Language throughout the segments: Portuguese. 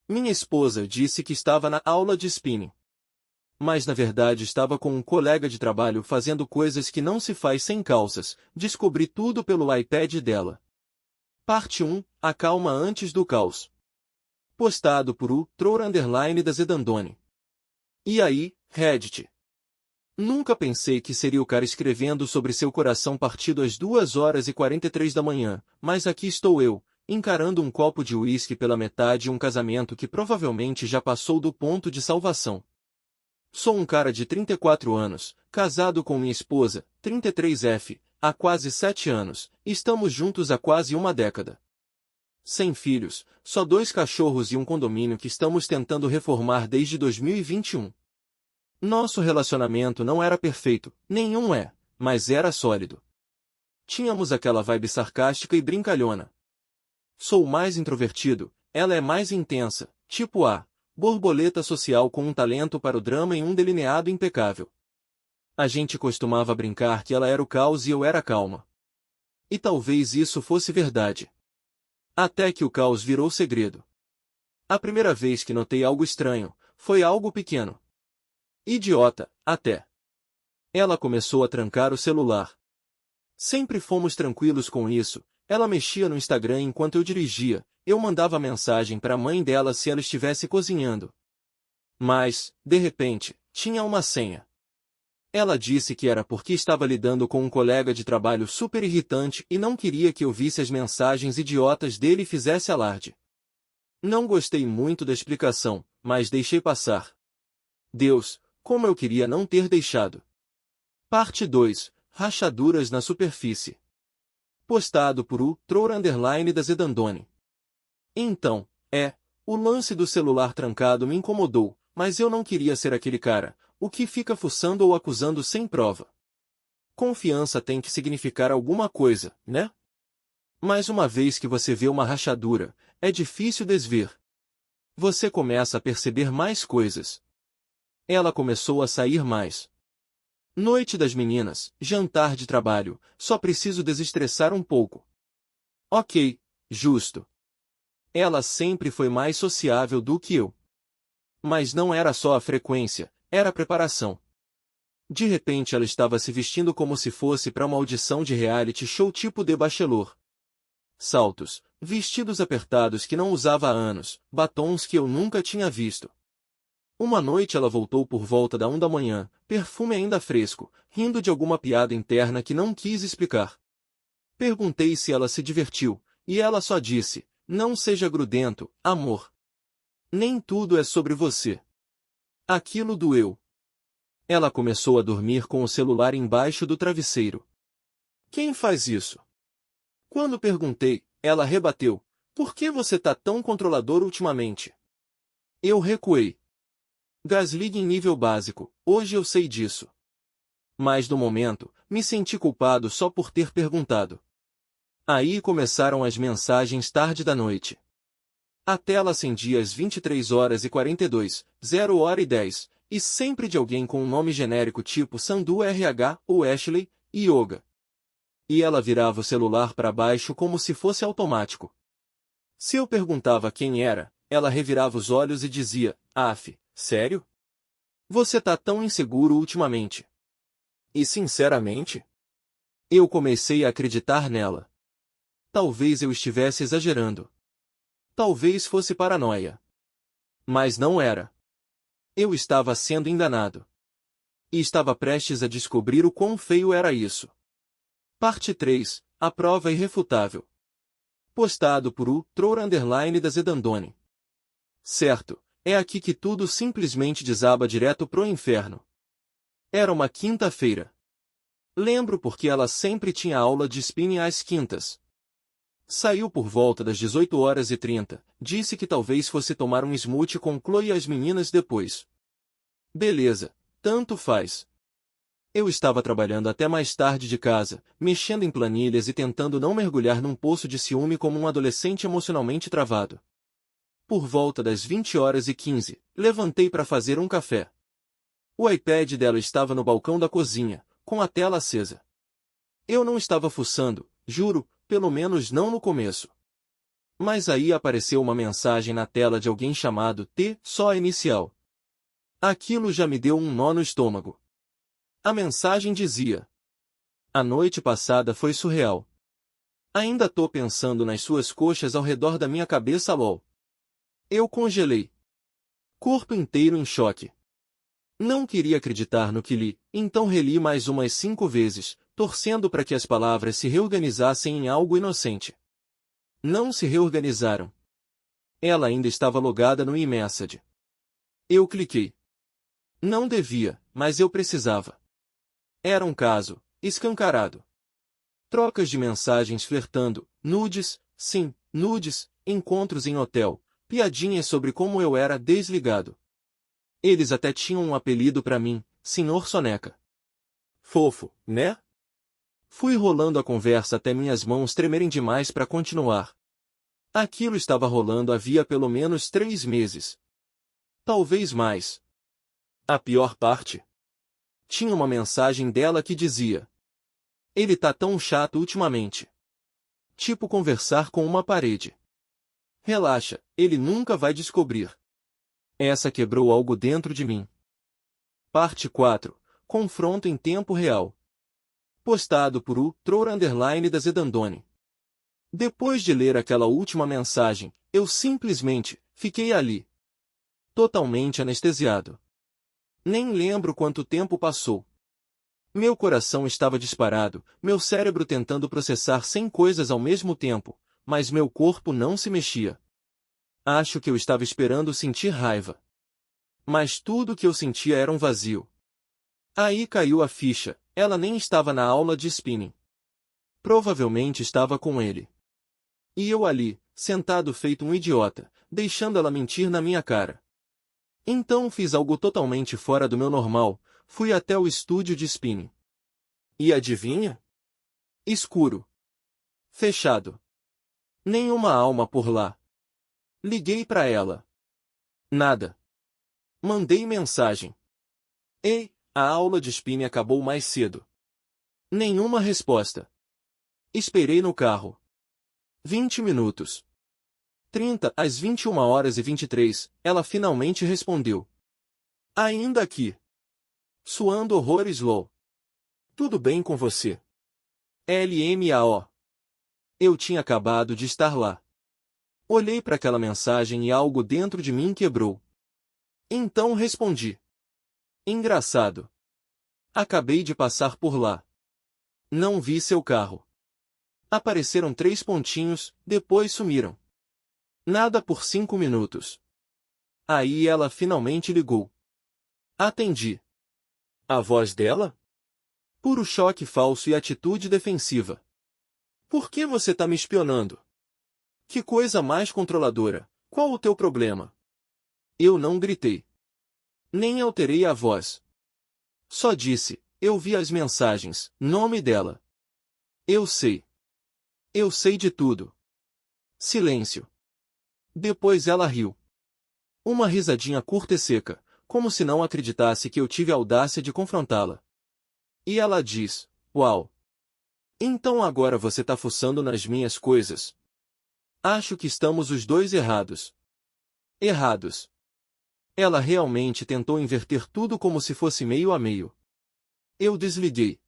Minha esposa disse que estava na aula de spinning. Mas na verdade estava com um colega de trabalho fazendo coisas que não se faz sem calças. Descobri tudo pelo iPad dela. Parte 1. A calma antes do caos. Postado por _da_Zedandone. E aí, Reddit? Nunca pensei que seria o cara escrevendo sobre seu coração partido às 2h43 da manhã, mas aqui estou eu, encarando um copo de uísque pela metade e um casamento que provavelmente já passou do ponto de salvação. Sou um cara de 34 anos, casado com minha esposa, 33F, há quase 7 anos, estamos juntos há quase uma década. Sem filhos, só 2 cachorros e um condomínio que estamos tentando reformar desde 2021. Nosso relacionamento não era perfeito, nenhum é, mas era sólido. Tínhamos aquela vibe sarcástica e brincalhona. Sou mais introvertido, ela é mais intensa, tipo a borboleta social com um talento para o drama e um delineado impecável. A gente costumava brincar que ela era o caos e eu era a calma. E talvez isso fosse verdade. Até que o caos virou segredo. A primeira vez que notei algo estranho, foi algo pequeno. Idiota, até. Ela começou a trancar o celular. Sempre fomos tranquilos com isso, ela mexia no Instagram enquanto eu dirigia, eu mandava mensagem para a mãe dela se ela estivesse cozinhando. Mas, de repente, tinha uma senha. Ela disse que era porque estava lidando com um colega de trabalho super irritante e não queria que eu visse as mensagens idiotas dele e fizesse alarde. Não gostei muito da explicação, mas deixei passar. Deus, como eu queria não ter deixado. Parte 2. Rachaduras na superfície. Postado por _da_Zedandone. Então, o lance do celular trancado me incomodou, mas eu não queria ser aquele cara, o que fica fuçando ou acusando sem prova. Confiança tem que significar alguma coisa, né? Mas uma vez que você vê uma rachadura, é difícil desver. Você começa a perceber mais coisas. Ela começou a sair mais. Noite das meninas, jantar de trabalho, só preciso desestressar um pouco. Ok, justo. Ela sempre foi mais sociável do que eu. Mas não era só a frequência, era a preparação. De repente ela estava se vestindo como se fosse para uma audição de reality show tipo The Bachelor. Saltos, vestidos apertados que não usava há anos, batons que eu nunca tinha visto. Uma noite ela voltou por volta da 1 da manhã, perfume ainda fresco, rindo de alguma piada interna que não quis explicar. Perguntei se ela se divertiu, e ela só disse, não seja grudento, amor. Nem tudo é sobre você. Aquilo doeu. Ela começou a dormir com o celular embaixo do travesseiro. Quem faz isso? Quando perguntei, ela rebateu, por que você tá tão controlador ultimamente? Eu recuei. Gaslighting em nível básico, hoje eu sei disso. Mas no momento, me senti culpado só por ter perguntado. Aí começaram as mensagens tarde da noite. A tela acendia às 23h42, 0h10, e sempre de alguém com um nome genérico tipo Sandu RH ou Ashley, Yoga. E ela virava o celular para baixo como se fosse automático. Se eu perguntava quem era, ela revirava os olhos e dizia, Af, sério? Você tá tão inseguro ultimamente. E sinceramente? Eu comecei a acreditar nela. Talvez eu estivesse exagerando. Talvez fosse paranoia. Mas não era. Eu estava sendo enganado. E estava prestes a descobrir o quão feio era isso. Parte 3. A prova irrefutável. Postado por _da_Zedandone. Certo, é aqui que tudo simplesmente desaba direto pro inferno. Era uma quinta-feira. Lembro porque ela sempre tinha aula de spinning às quintas. Saiu por volta das 18h30, disse que talvez fosse tomar um smoothie com Chloe e as meninas depois. Beleza, tanto faz. Eu estava trabalhando até mais tarde de casa, mexendo em planilhas e tentando não mergulhar num poço de ciúme como um adolescente emocionalmente travado. Por volta das 20h15, levantei para fazer um café. O iPad dela estava no balcão da cozinha, com a tela acesa. Eu não estava fuçando, juro, pelo menos não no começo. Mas aí apareceu uma mensagem na tela de alguém chamado T, só a inicial. Aquilo já me deu um nó no estômago. A mensagem dizia: a noite passada foi surreal. Ainda tô pensando nas suas coxas ao redor da minha cabeça, lol. Eu congelei. Corpo inteiro em choque. Não queria acreditar no que li, então reli mais umas 5 vezes, torcendo para que as palavras se reorganizassem em algo inocente. Não se reorganizaram. Ela ainda estava logada no iMessage. Eu cliquei. Não devia, mas eu precisava. Era um caso escancarado. Trocas de mensagens flertando, nudes, sim, nudes, encontros em hotel, piadinhas sobre como eu era desligado. Eles até tinham um apelido para mim, Senhor Soneca. Fofo, né? Fui rolando a conversa até minhas mãos tremerem demais para continuar. Aquilo estava rolando havia pelo menos 3 meses. Talvez mais. A pior parte? Tinha uma mensagem dela que dizia: ele tá tão chato ultimamente. Tipo conversar com uma parede. Relaxa, ele nunca vai descobrir. Essa quebrou algo dentro de mim. Parte 4. Confronto em tempo real. Postado por __ da Zedandone. Depois de ler aquela última mensagem, eu simplesmente fiquei ali. Totalmente anestesiado. Nem lembro quanto tempo passou. Meu coração estava disparado, meu cérebro tentando processar 100 coisas ao mesmo tempo, mas meu corpo não se mexia. Acho que eu estava esperando sentir raiva. Mas tudo que eu sentia era um vazio. Aí caiu a ficha, ela nem estava na aula de spinning. Provavelmente estava com ele. E eu ali, sentado feito um idiota, deixando ela mentir na minha cara. Então fiz algo totalmente fora do meu normal, fui até o estúdio de spinning. E adivinha? Escuro. Fechado. Nenhuma alma por lá. Liguei para ela. Nada. Mandei mensagem. Ei, a aula de spinning acabou mais cedo. Nenhuma resposta. Esperei no carro. 20 minutos. 30 às 21h23, ela finalmente respondeu. Ainda aqui. Suando horrores, lol. Tudo bem com você? LMAO. Eu tinha acabado de estar lá. Olhei para aquela mensagem e algo dentro de mim quebrou. Então respondi. Engraçado. Acabei de passar por lá. Não vi seu carro. Apareceram 3 pontinhos, depois sumiram. Nada por 5 minutos. Aí ela finalmente ligou. Atendi. A voz dela? Puro choque falso e atitude defensiva. Por que você tá me espionando? Que coisa mais controladora. Qual o teu problema? Eu não gritei. Nem alterei a voz. Só disse, eu vi as mensagens, nome dela. Eu sei. Eu sei de tudo. Silêncio. Depois ela riu. Uma risadinha curta e seca, como se não acreditasse que eu tive a audácia de confrontá-la. E ela diz, uau. Então agora você tá fuçando nas minhas coisas. Acho que estamos os dois errados. Errados. Ela realmente tentou inverter tudo como se fosse meio a meio. Eu desliguei.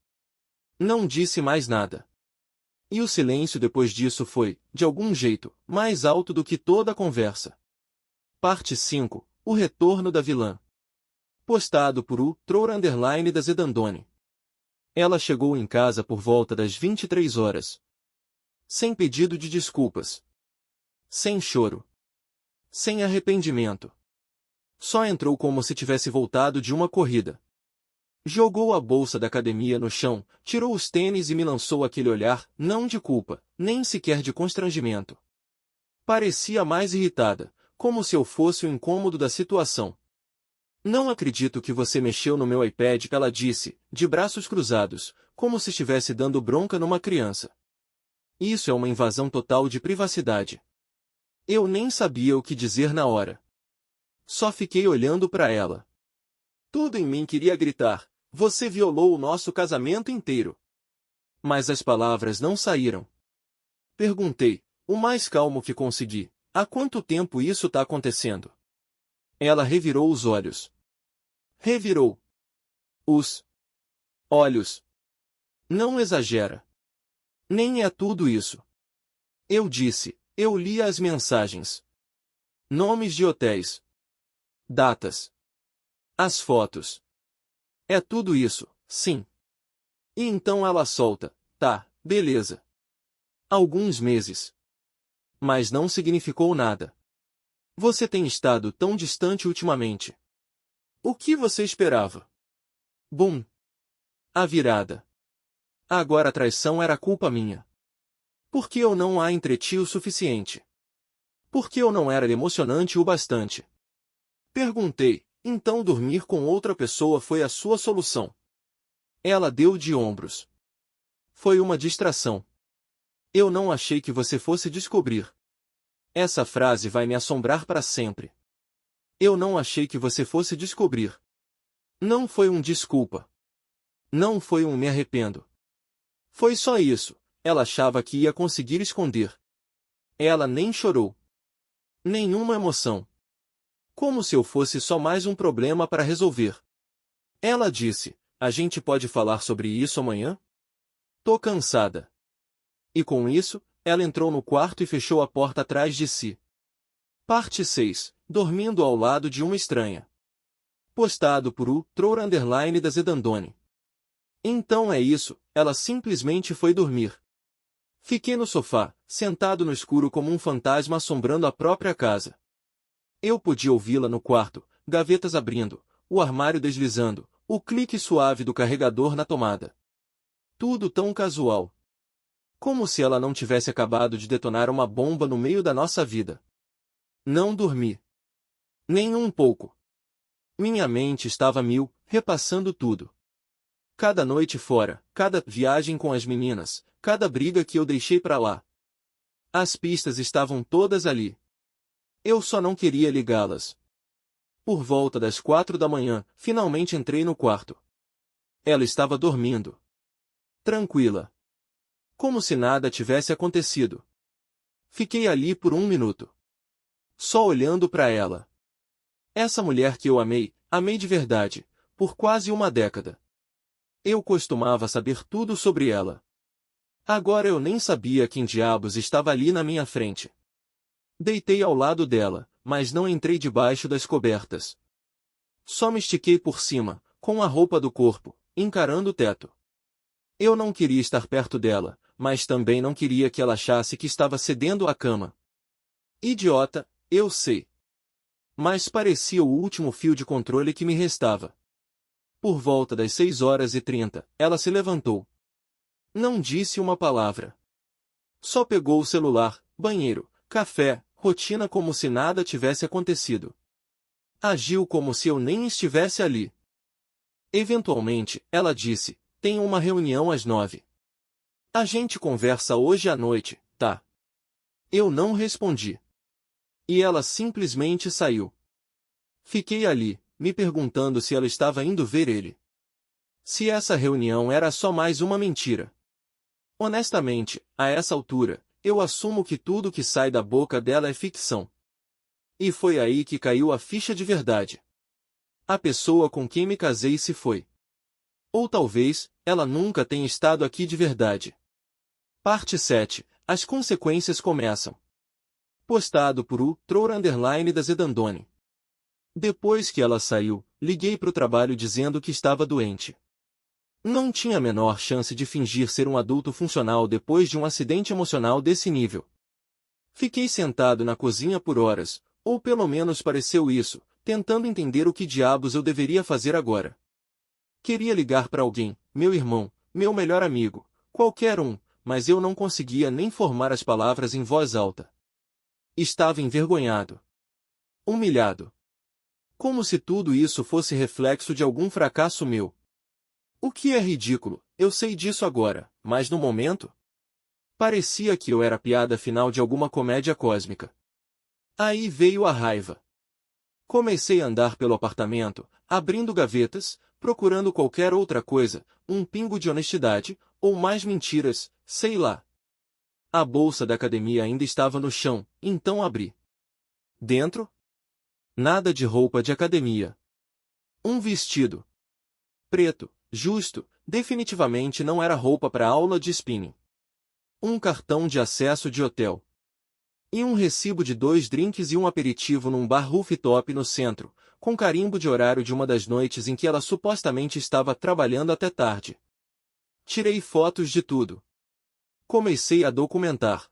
Não disse mais nada. E o silêncio depois disso foi, de algum jeito, mais alto do que toda a conversa. Parte 5. O retorno da vilã. Postado por __ da Zedandone. Ela chegou em casa por volta das 23h. Sem pedido de desculpas. Sem choro. Sem arrependimento. Só entrou como se tivesse voltado de uma corrida. Jogou a bolsa da academia no chão, tirou os tênis e me lançou aquele olhar, não de culpa, nem sequer de constrangimento. Parecia mais irritada, como se eu fosse o incômodo da situação. Não acredito que você mexeu no meu iPad, ela disse, de braços cruzados, como se estivesse dando bronca numa criança. Isso é uma invasão total de privacidade. Eu nem sabia o que dizer na hora. Só fiquei olhando para ela. Tudo em mim queria gritar, você violou o nosso casamento inteiro. Mas as palavras não saíram. Perguntei, o mais calmo que consegui. Há quanto tempo isso tá acontecendo? Ela revirou os olhos. Revirou os olhos. Não exagera. Nem é tudo isso. Eu disse, eu li as mensagens. Nomes de hotéis. Datas. As fotos. É tudo isso, sim. E então ela solta, tá, beleza. Alguns meses. Mas não significou nada. Você tem estado tão distante ultimamente. O que você esperava? Bum. A virada. Agora a traição era culpa minha. Por que eu não a entreti o suficiente? Por que eu não era emocionante o bastante? Perguntei, então dormir com outra pessoa foi a sua solução. Ela deu de ombros. Foi uma distração. Eu não achei que você fosse descobrir. Essa frase vai me assombrar para sempre. Eu não achei que você fosse descobrir. Não foi um desculpa. Não foi um me arrependo. Foi só isso. Ela achava que ia conseguir esconder. Ela nem chorou. Nenhuma emoção. Como se eu fosse só mais um problema para resolver. Ela disse, a gente pode falar sobre isso amanhã? Tô cansada. E com isso, ela entrou no quarto e fechou a porta atrás de si. Parte 6. Dormindo ao lado de uma estranha. Postado por __ da Zedandone. Então é isso, ela simplesmente foi dormir. Fiquei no sofá, sentado no escuro como um fantasma assombrando a própria casa. Eu podia ouvi-la no quarto, gavetas abrindo, o armário deslizando, o clique suave do carregador na tomada. Tudo tão casual. Como se ela não tivesse acabado de detonar uma bomba no meio da nossa vida. Não dormi. Nem um pouco. Minha mente estava a mil, repassando tudo. Cada noite fora, cada viagem com as meninas, cada briga que eu deixei pra lá. As pistas estavam todas ali. Eu só não queria ligá-las. Por volta das 4 da manhã, finalmente entrei no quarto. Ela estava dormindo. Tranquila. Como se nada tivesse acontecido. Fiquei ali por 1 minuto. Só olhando para ela. Essa mulher que eu amei, amei de verdade, por quase uma década. Eu costumava saber tudo sobre ela. Agora eu nem sabia quem diabos estava ali na minha frente. Deitei ao lado dela, mas não entrei debaixo das cobertas. Só me estiquei por cima, com a roupa do corpo, encarando o teto. Eu não queria estar perto dela, mas também não queria que ela achasse que estava cedendo à cama. Idiota, eu sei. Mas parecia o último fio de controle que me restava. Por volta das 6h30, ela se levantou. Não disse uma palavra. Só pegou o celular, banheiro, café, rotina como se nada tivesse acontecido. Agiu como se eu nem estivesse ali. Eventualmente, ela disse, tenho uma reunião às 9. A gente conversa hoje à noite, tá? Eu não respondi. E ela simplesmente saiu. Fiquei ali, me perguntando se ela estava indo ver ele. Se essa reunião era só mais uma mentira. Honestamente, a essa altura, eu assumo que tudo que sai da boca dela é ficção. E foi aí que caiu a ficha de verdade. A pessoa com quem me casei se foi. Ou talvez, ela nunca tenha estado aqui de verdade. Parte 7. As consequências começam. Postado por __ da Zedandone. Depois que ela saiu, liguei para o trabalho dizendo que estava doente. Não tinha a menor chance de fingir ser um adulto funcional depois de um acidente emocional desse nível. Fiquei sentado na cozinha por horas, ou pelo menos pareceu isso, tentando entender o que diabos eu deveria fazer agora. Queria ligar para alguém, meu irmão, meu melhor amigo, qualquer um, mas eu não conseguia nem formar as palavras em voz alta. Estava envergonhado. Humilhado. Como se tudo isso fosse reflexo de algum fracasso meu. O que é ridículo, eu sei disso agora, mas no momento? Parecia que eu era a piada final de alguma comédia cósmica. Aí veio a raiva. Comecei a andar pelo apartamento, abrindo gavetas, procurando qualquer outra coisa, um pingo de honestidade, ou mais mentiras, sei lá. A bolsa da academia ainda estava no chão, então abri. Dentro? Nada de roupa de academia. Um vestido. Preto, justo, definitivamente não era roupa para aula de spinning. Um cartão de acesso de hotel. E um recibo de 2 drinks e um aperitivo num bar rooftop no centro, com carimbo de horário de uma das noites em que ela supostamente estava trabalhando até tarde. Tirei fotos de tudo. Comecei a documentar.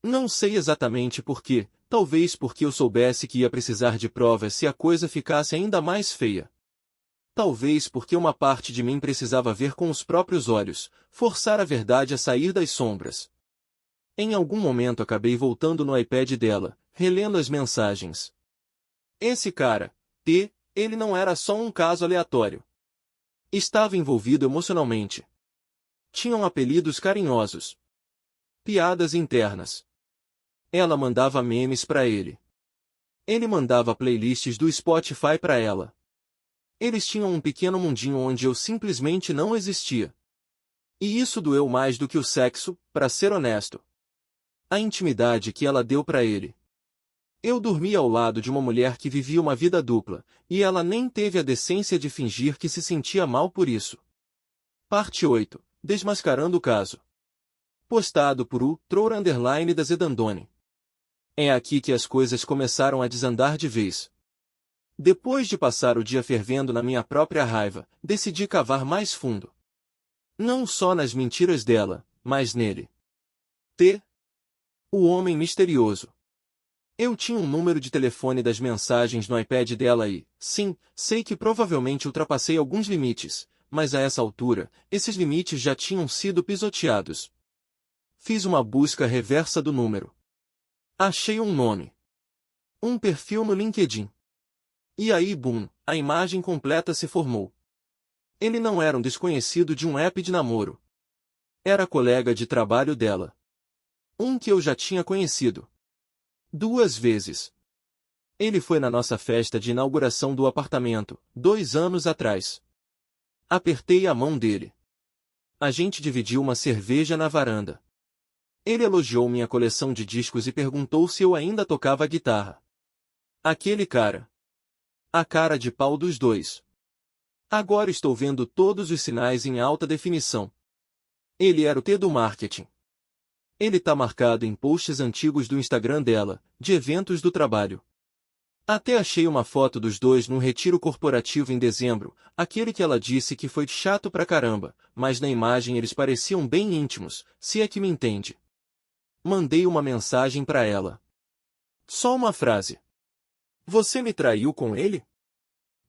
Não sei exatamente por quê, talvez porque eu soubesse que ia precisar de provas se a coisa ficasse ainda mais feia. Talvez porque uma parte de mim precisava ver com os próprios olhos, forçar a verdade a sair das sombras. Em algum momento acabei voltando no iPad dela, relendo as mensagens. Esse cara, ele não era só um caso aleatório. Estava envolvido emocionalmente. Tinham apelidos carinhosos. Piadas internas. Ela mandava memes para ele. Ele mandava playlists do Spotify para ela. Eles tinham um pequeno mundinho onde eu simplesmente não existia. E isso doeu mais do que o sexo, para ser honesto. A intimidade que ela deu para ele. Eu dormia ao lado de uma mulher que vivia uma vida dupla, e ela nem teve a decência de fingir que se sentia mal por isso. Parte 8. Desmascarando o caso. Postado por __ da Zedandone. É aqui que as coisas começaram a desandar de vez. Depois de passar o dia fervendo na minha própria raiva, decidi cavar mais fundo. Não só nas mentiras dela, mas nele. O homem misterioso. Eu tinha um número de telefone das mensagens no iPad dela e, sim, sei que provavelmente ultrapassei alguns limites, mas a essa altura, esses limites já tinham sido pisoteados. Fiz uma busca reversa do número. Achei um nome. Um perfil no LinkedIn. E aí, boom, a imagem completa se formou. Ele não era um desconhecido de um app de namoro. Era colega de trabalho dela. Um que eu já tinha conhecido. 2 vezes. Ele foi na nossa festa de inauguração do apartamento, 2 anos atrás. Apertei a mão dele. A gente dividiu uma cerveja na varanda. Ele elogiou minha coleção de discos e perguntou se eu ainda tocava guitarra. Aquele cara. A cara de pau dos dois. Agora estou vendo todos os sinais em alta definição. Ele era o T do marketing. Ele tá marcado em posts antigos do Instagram dela, de eventos do trabalho. Até achei uma foto dos dois num retiro corporativo em dezembro, aquele que ela disse que foi chato pra caramba, mas na imagem eles pareciam bem íntimos, se é que me entende. Mandei uma mensagem pra ela. Só uma frase. Você me traiu com ele?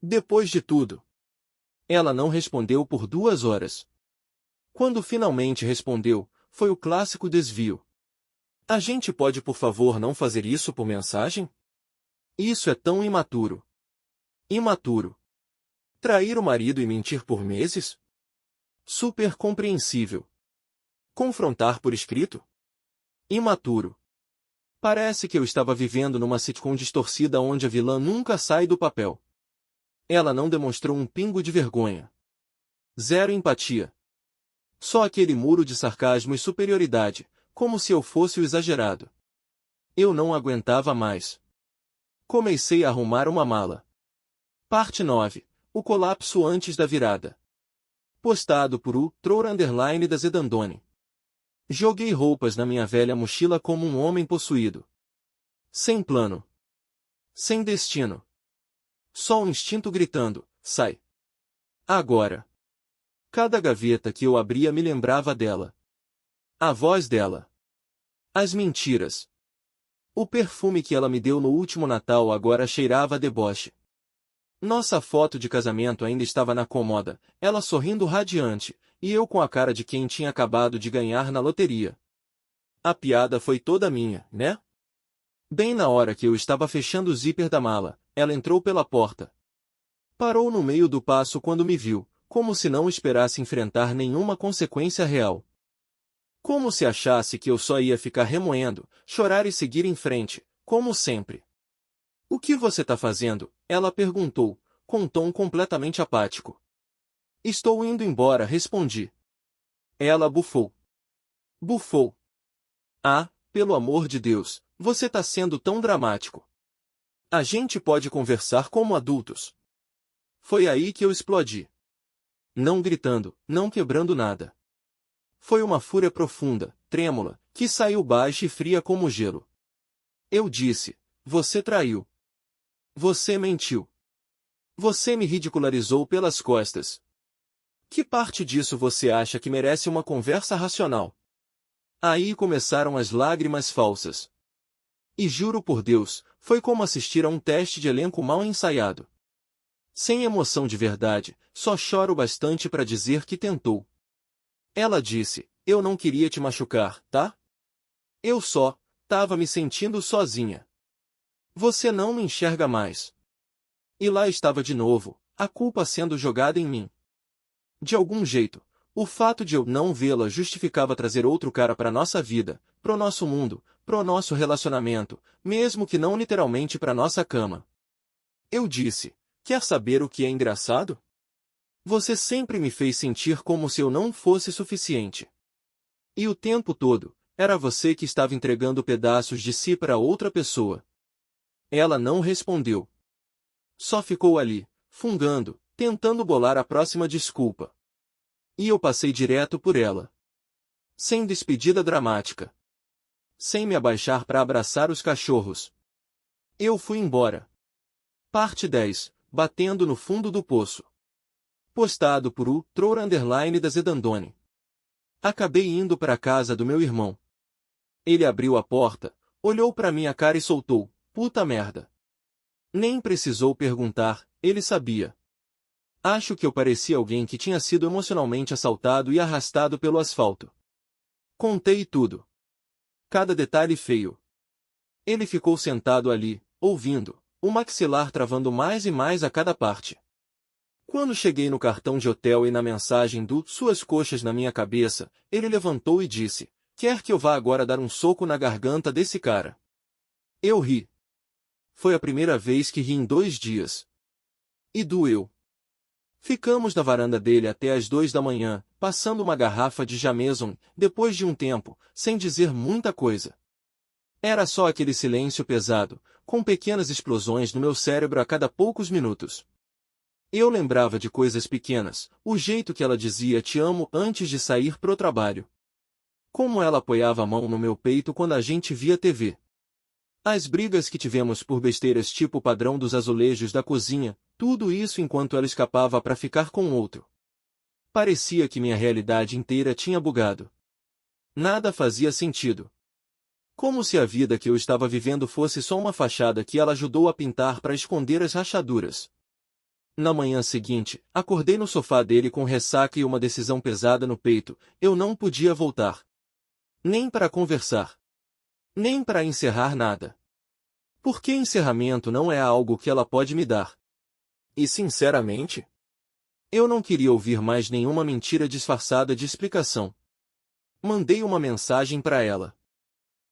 Depois de tudo. Ela não respondeu por 2 horas. Quando finalmente respondeu, foi o clássico desvio. A gente pode por favor não fazer isso por mensagem? Isso é tão imaturo. Imaturo. Trair o marido e mentir por meses? Super compreensível. Confrontar por escrito? Imaturo. Parece que eu estava vivendo numa sitcom distorcida onde a vilã nunca sai do papel. Ela não demonstrou um pingo de vergonha. Zero empatia. Só aquele muro de sarcasmo e superioridade, como se eu fosse o exagerado. Eu não aguentava mais. Comecei a arrumar uma mala. Parte 9. O colapso antes da virada. Postado por __ da Zedandone. Joguei roupas na minha velha mochila como um homem possuído. Sem plano. Sem destino. Só o instinto gritando, sai. Agora. Cada gaveta que eu abria me lembrava dela. A voz dela. As mentiras. O perfume que ela me deu no último Natal agora cheirava a deboche. Nossa foto de casamento ainda estava na cômoda, ela sorrindo radiante, e eu com a cara de quem tinha acabado de ganhar na loteria. A piada foi toda minha, né? Bem na hora que eu estava fechando o zíper da mala, ela entrou pela porta. Parou no meio do passo quando me viu, como se não esperasse enfrentar nenhuma consequência real. Como se achasse que eu só ia ficar remoendo, chorar e seguir em frente, como sempre. O que você tá fazendo? Ela perguntou, com um tom completamente apático. Estou indo embora, respondi. Ela bufou. Bufou. Ah, pelo amor de Deus, você tá sendo tão dramático. A gente pode conversar como adultos. Foi aí que eu explodi. Não gritando, não quebrando nada. Foi uma fúria profunda, trêmula, que saiu baixa e fria como gelo. Eu disse: você traiu. Você mentiu. Você me ridicularizou pelas costas. Que parte disso você acha que merece uma conversa racional? Aí começaram as lágrimas falsas. E juro por Deus, foi como assistir a um teste de elenco mal ensaiado. Sem emoção de verdade, só choro bastante para dizer que tentou. Ela disse: eu não queria te machucar, tá? Eu só tava me sentindo sozinha. Você não me enxerga mais. E lá estava de novo, a culpa sendo jogada em mim. De algum jeito, o fato de eu não vê-la justificava trazer outro cara para nossa vida, pro nosso mundo, pro nosso relacionamento, mesmo que não literalmente para nossa cama. Eu disse: quer saber o que é engraçado? Você sempre me fez sentir como se eu não fosse suficiente. E o tempo todo, era você que estava entregando pedaços de si para outra pessoa. Ela não respondeu. Só ficou ali, fungando, tentando bolar a próxima desculpa. E eu passei direto por ela. Sem despedida dramática. Sem me abaixar para abraçar os cachorros. Eu fui embora. Parte 10. Batendo no fundo do poço. Postado por o _da Zedandone. Acabei indo para a casa do meu irmão. Ele abriu a porta, olhou para minha cara e soltou: puta merda. Nem precisou perguntar, ele sabia. Acho que eu parecia alguém que tinha sido emocionalmente assaltado e arrastado pelo asfalto. Contei tudo. Cada detalhe feio. Ele ficou sentado ali, ouvindo, o maxilar travando mais e mais a cada parte. Quando cheguei no cartão de hotel e na mensagem do "suas coxas na minha cabeça", ele levantou e disse: quer que eu vá agora dar um soco na garganta desse cara? Eu ri. Foi a primeira vez que ri em 2 dias. E doeu. Ficamos na varanda dele até às 2 da manhã, passando uma garrafa de Jameson, depois de um tempo, sem dizer muita coisa. Era só aquele silêncio pesado, com pequenas explosões no meu cérebro a cada poucos minutos. Eu lembrava de coisas pequenas, o jeito que ela dizia "te amo" antes de sair pro trabalho. Como ela apoiava a mão no meu peito quando a gente via TV. As brigas que tivemos por besteiras tipo o padrão dos azulejos da cozinha, tudo isso enquanto ela escapava para ficar com outro. Parecia que minha realidade inteira tinha bugado. Nada fazia sentido. Como se a vida que eu estava vivendo fosse só uma fachada que ela ajudou a pintar para esconder as rachaduras. Na manhã seguinte, acordei no sofá dele com ressaca e uma decisão pesada no peito: eu não podia voltar. Nem para conversar. Nem para encerrar nada. Porque encerramento não é algo que ela pode me dar. E sinceramente, eu não queria ouvir mais nenhuma mentira disfarçada de explicação. Mandei uma mensagem para ela.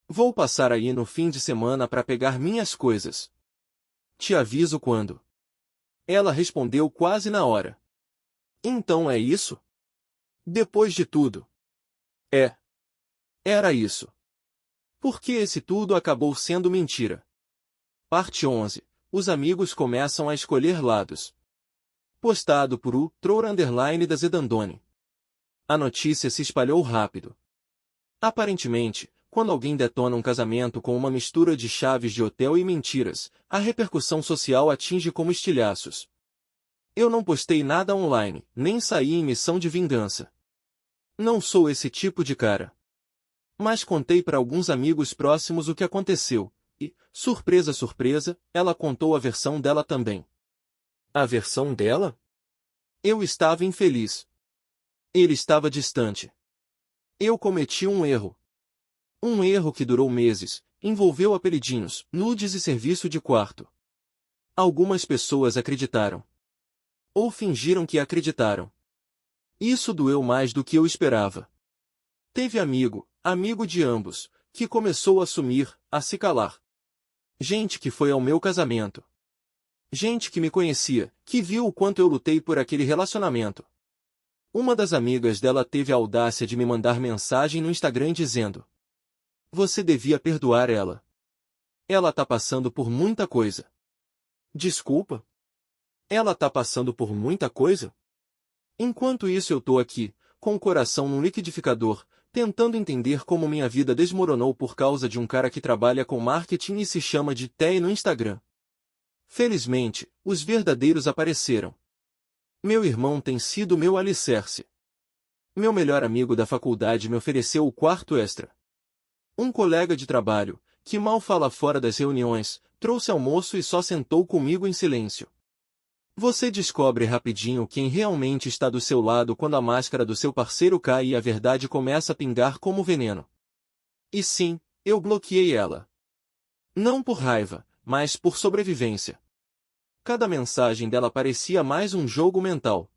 Vou passar aí no fim de semana para pegar minhas coisas. Te aviso quando. Ela respondeu quase na hora. Então é isso? Depois de tudo. É. Era isso. Porque esse tudo acabou sendo mentira. Parte 11. Os amigos começam a escolher lados. Postado por o _da Zedandone. A notícia se espalhou rápido. Aparentemente, quando alguém detona um casamento com uma mistura de chaves de hotel e mentiras, a repercussão social atinge como estilhaços. Eu não postei nada online, nem saí em missão de vingança. Não sou esse tipo de cara. Mas contei para alguns amigos próximos o que aconteceu, e, surpresa surpresa, ela contou a versão dela também. A versão dela? Eu estava infeliz. Ele estava distante. Eu cometi um erro. Um erro que durou meses, envolveu apelidinhos, nudes e serviço de quarto. Algumas pessoas acreditaram. Ou fingiram que acreditaram. Isso doeu mais do que eu esperava. Teve amigo de ambos, que começou a sumir, a se calar. Gente que foi ao meu casamento. Gente que me conhecia, que viu o quanto eu lutei por aquele relacionamento. Uma das amigas dela teve a audácia de me mandar mensagem no Instagram dizendo: Você devia perdoar ela. Ela tá passando por muita coisa. Desculpa? Ela tá passando por muita coisa? Enquanto isso eu tô aqui, com o coração num liquidificador, tentando entender como minha vida desmoronou por causa de um cara que trabalha com marketing e se chama de Tei no Instagram. Felizmente, os verdadeiros apareceram. Meu irmão tem sido meu alicerce. Meu melhor amigo da faculdade me ofereceu o quarto extra. Um colega de trabalho, que mal fala fora das reuniões, trouxe almoço e só sentou comigo em silêncio. Você descobre rapidinho quem realmente está do seu lado quando a máscara do seu parceiro cai e a verdade começa a pingar como veneno. E sim, eu bloqueei ela. Não por raiva, mas por sobrevivência. Cada mensagem dela parecia mais um jogo mental.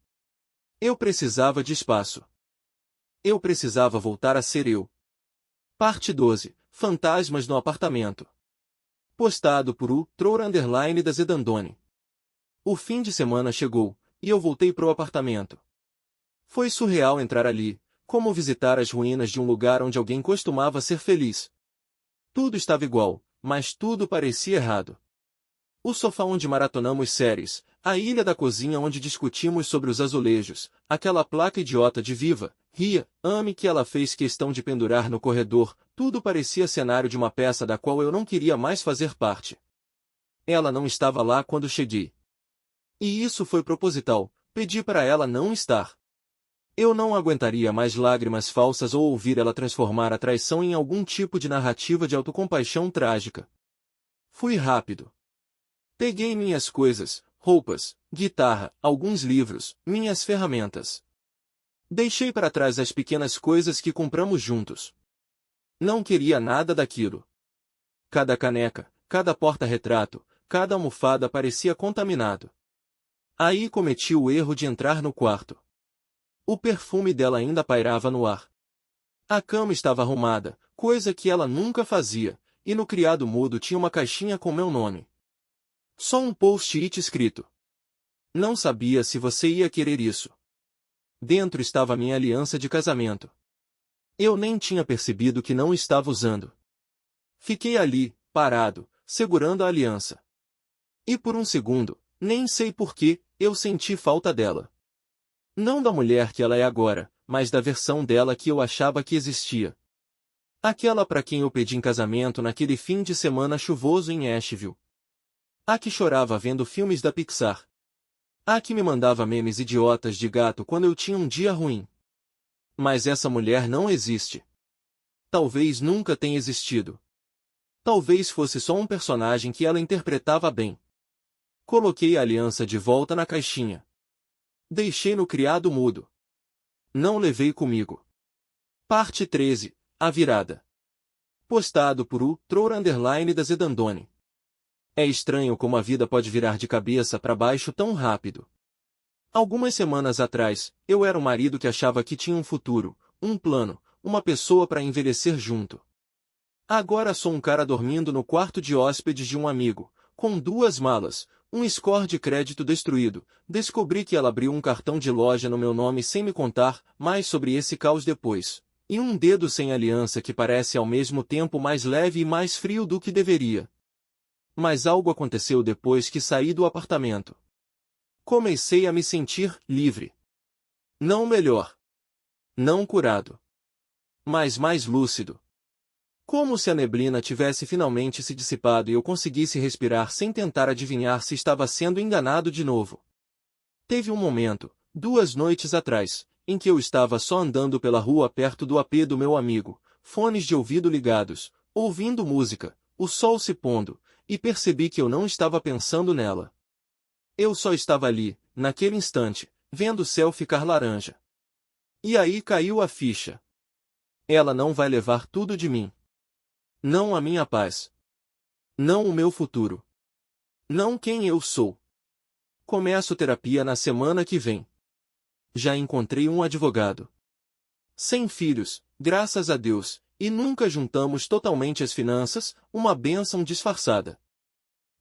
Eu precisava de espaço. Eu precisava voltar a ser eu. Parte 12. Fantasmas no apartamento. Postado por o Trour Underline da Zedandone. O fim de semana chegou, e eu voltei pro apartamento. Foi surreal entrar ali, como visitar as ruínas de um lugar onde alguém costumava ser feliz. Tudo estava igual, mas tudo parecia errado. O sofá onde maratonamos séries, a ilha da cozinha onde discutimos sobre os azulejos, aquela placa idiota de Viva, Ria, Ame que ela fez questão de pendurar no corredor, tudo parecia cenário de uma peça da qual eu não queria mais fazer parte. Ela não estava lá quando cheguei. E isso foi proposital, pedi para ela não estar. Eu não aguentaria mais lágrimas falsas ou ouvir ela transformar a traição em algum tipo de narrativa de autocompaixão trágica. Fui rápido. Peguei minhas coisas, roupas, guitarra, alguns livros, minhas ferramentas. Deixei para trás as pequenas coisas que compramos juntos. Não queria nada daquilo. Cada caneca, cada porta-retrato, cada almofada parecia contaminado. Aí cometi o erro de entrar no quarto. O perfume dela ainda pairava no ar. A cama estava arrumada, coisa que ela nunca fazia, e no criado mudo tinha uma caixinha com meu nome. Só um post-it escrito. Não sabia se você ia querer isso. Dentro estava minha aliança de casamento. Eu nem tinha percebido que não estava usando. Fiquei ali, parado, segurando a aliança. E por um segundo, nem sei porquê, eu senti falta dela. Não da mulher que ela é agora, mas da versão dela que eu achava que existia. Aquela para quem eu pedi em casamento naquele fim de semana chuvoso em Asheville. A que chorava vendo filmes da Pixar. A que me mandava memes idiotas de gato quando eu tinha um dia ruim. Mas essa mulher não existe. Talvez nunca tenha existido. Talvez fosse só um personagem que ela interpretava bem. Coloquei a aliança de volta na caixinha. Deixei no criado mudo. Não levei comigo. Parte 13. A virada. Postado por o Trour Underline da Zedandone. É estranho como a vida pode virar de cabeça para baixo tão rápido. Algumas semanas atrás, eu era um marido que achava que tinha um futuro, um plano, uma pessoa para envelhecer junto. Agora sou um cara dormindo no quarto de hóspedes de um amigo, com 2 malas, um score de crédito destruído. Descobri que ela abriu um cartão de loja no meu nome sem me contar mais sobre esse caos depois. E um dedo sem aliança que parece ao mesmo tempo mais leve e mais frio do que deveria. Mas algo aconteceu depois que saí do apartamento. Comecei a me sentir livre. Não melhor. Não curado. Mas mais lúcido. Como se a neblina tivesse finalmente se dissipado e eu conseguisse respirar sem tentar adivinhar se estava sendo enganado de novo. Teve um momento, 2 noites atrás, em que eu estava só andando pela rua perto do AP do meu amigo, fones de ouvido ligados, ouvindo música, o sol se pondo, e percebi que eu não estava pensando nela. Eu só estava ali, naquele instante, vendo o céu ficar laranja. E aí caiu a ficha. Ela não vai levar tudo de mim. Não a minha paz. Não o meu futuro. Não quem eu sou. Começo terapia na semana que vem. Já encontrei um advogado. Sem filhos, graças a Deus, e nunca juntamos totalmente as finanças, uma bênção disfarçada.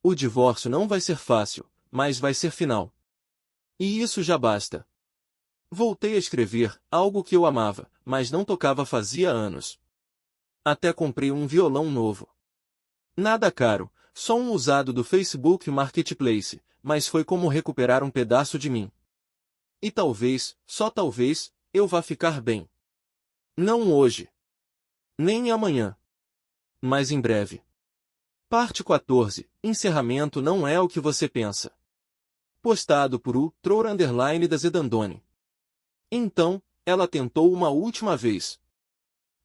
O divórcio não vai ser fácil, mas vai ser final. E isso já basta. Voltei a escrever, algo que eu amava, mas não tocava fazia anos. Até comprei um violão novo. Nada caro, só um usado do Facebook Marketplace, mas foi como recuperar um pedaço de mim. E talvez, só talvez, eu vá ficar bem. Não hoje. Nem amanhã. Mas em breve. Parte 14. Encerramento não é o que você pensa. Postado por _da Zedandone. Então, ela tentou uma última vez.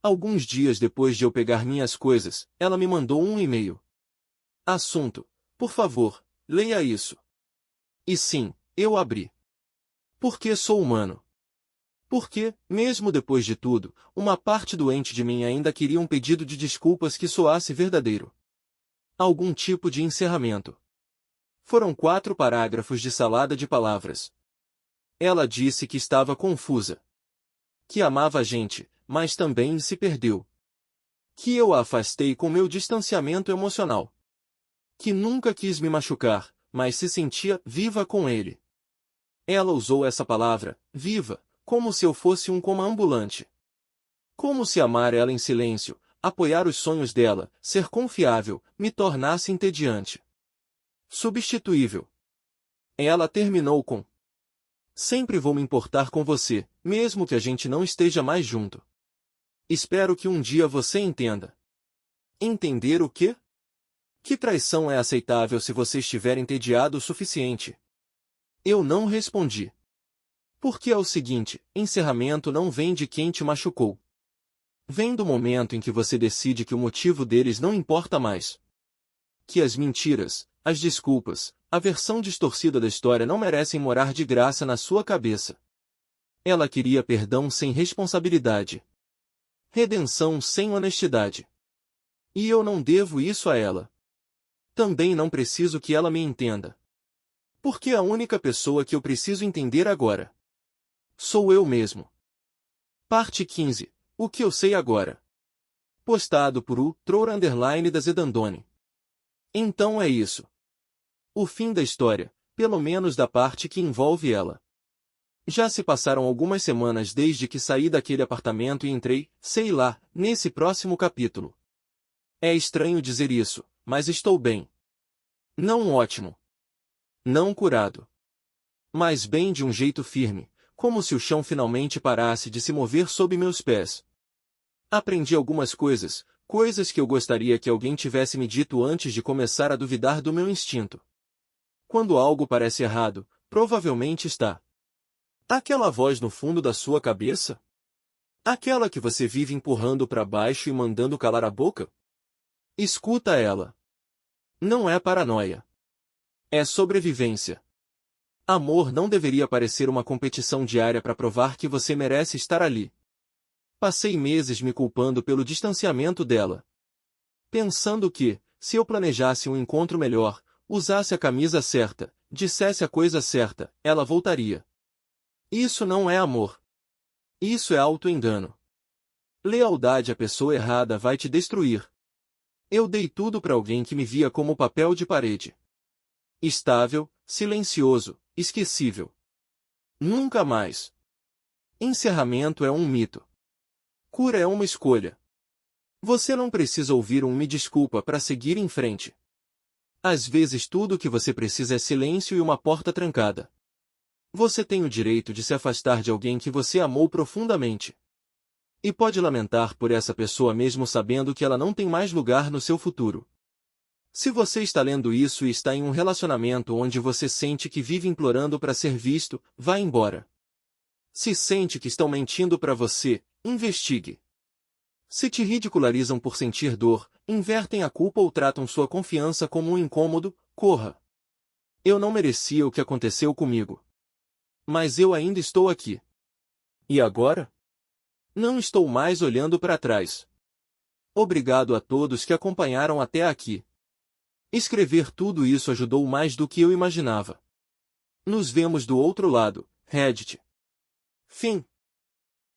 Alguns dias depois de eu pegar minhas coisas, ela me mandou um e-mail. Assunto: por favor, leia isso. E sim, eu abri. Porque sou humano. Porque, mesmo depois de tudo, uma parte doente de mim ainda queria um pedido de desculpas que soasse verdadeiro. Algum tipo de encerramento. Foram 4 parágrafos de salada de palavras. Ela disse que estava confusa. Que amava a gente, mas também se perdeu. Que eu a afastei com meu distanciamento emocional. Que nunca quis me machucar, mas se sentia viva com ele. Ela usou essa palavra, viva, como se eu fosse um coma ambulante. Como se amar ela em silêncio, apoiar os sonhos dela, ser confiável, me tornasse entediante. Substituível. Ela terminou com: sempre vou me importar com você, mesmo que a gente não esteja mais junto. Espero que um dia você entenda. Entender o quê? Que traição é aceitável se você estiver entediado o suficiente? Eu não respondi. Porque é o seguinte, encerramento não vem de quem te machucou. Vem do momento em que você decide que o motivo deles não importa mais. Que as mentiras, as desculpas, a versão distorcida da história não merecem morar de graça na sua cabeça. Ela queria perdão sem responsabilidade. Redenção sem honestidade. E eu não devo isso a ela. Também não preciso que ela me entenda. Porque a única pessoa que eu preciso entender agora sou eu mesmo. Parte 15. O que eu sei agora. Postado por _da Zedandone. Então é isso. O fim da história, pelo menos da parte que envolve ela. Já se passaram algumas semanas desde que saí daquele apartamento e entrei, sei lá, nesse próximo capítulo. É estranho dizer isso, mas estou bem. Não ótimo. Não curado. Mas bem de um jeito firme, como se o chão finalmente parasse de se mover sob meus pés. Aprendi algumas coisas, coisas que eu gostaria que alguém tivesse me dito antes de começar a duvidar do meu instinto. Quando algo parece errado, provavelmente está. Aquela voz no fundo da sua cabeça? Aquela que você vive empurrando para baixo e mandando calar a boca? Escuta ela. Não é paranoia. É sobrevivência. Amor não deveria parecer uma competição diária para provar que você merece estar ali. Passei meses me culpando pelo distanciamento dela. Pensando que, se eu planejasse um encontro melhor, usasse a camisa certa, dissesse a coisa certa, ela voltaria. Isso não é amor. Isso é auto-engano. Lealdade à pessoa errada vai te destruir. Eu dei tudo para alguém que me via como papel de parede. Estável, silencioso, esquecível. Nunca mais. Encerramento é um mito. Cura é uma escolha. Você não precisa ouvir um me desculpa para seguir em frente. Às vezes tudo o que você precisa é silêncio e uma porta trancada. Você tem o direito de se afastar de alguém que você amou profundamente. E pode lamentar por essa pessoa mesmo sabendo que ela não tem mais lugar no seu futuro. Se você está lendo isso e está em um relacionamento onde você sente que vive implorando para ser visto, vá embora. Se sente que estão mentindo para você, investigue. Se te ridicularizam por sentir dor, invertem a culpa ou tratam sua confiança como um incômodo, corra. Eu não merecia o que aconteceu comigo. Mas eu ainda estou aqui. E agora? Não estou mais olhando para trás. Obrigado a todos que acompanharam até aqui. Escrever tudo isso ajudou mais do que eu imaginava. Nos vemos do outro lado, Reddit. Fim.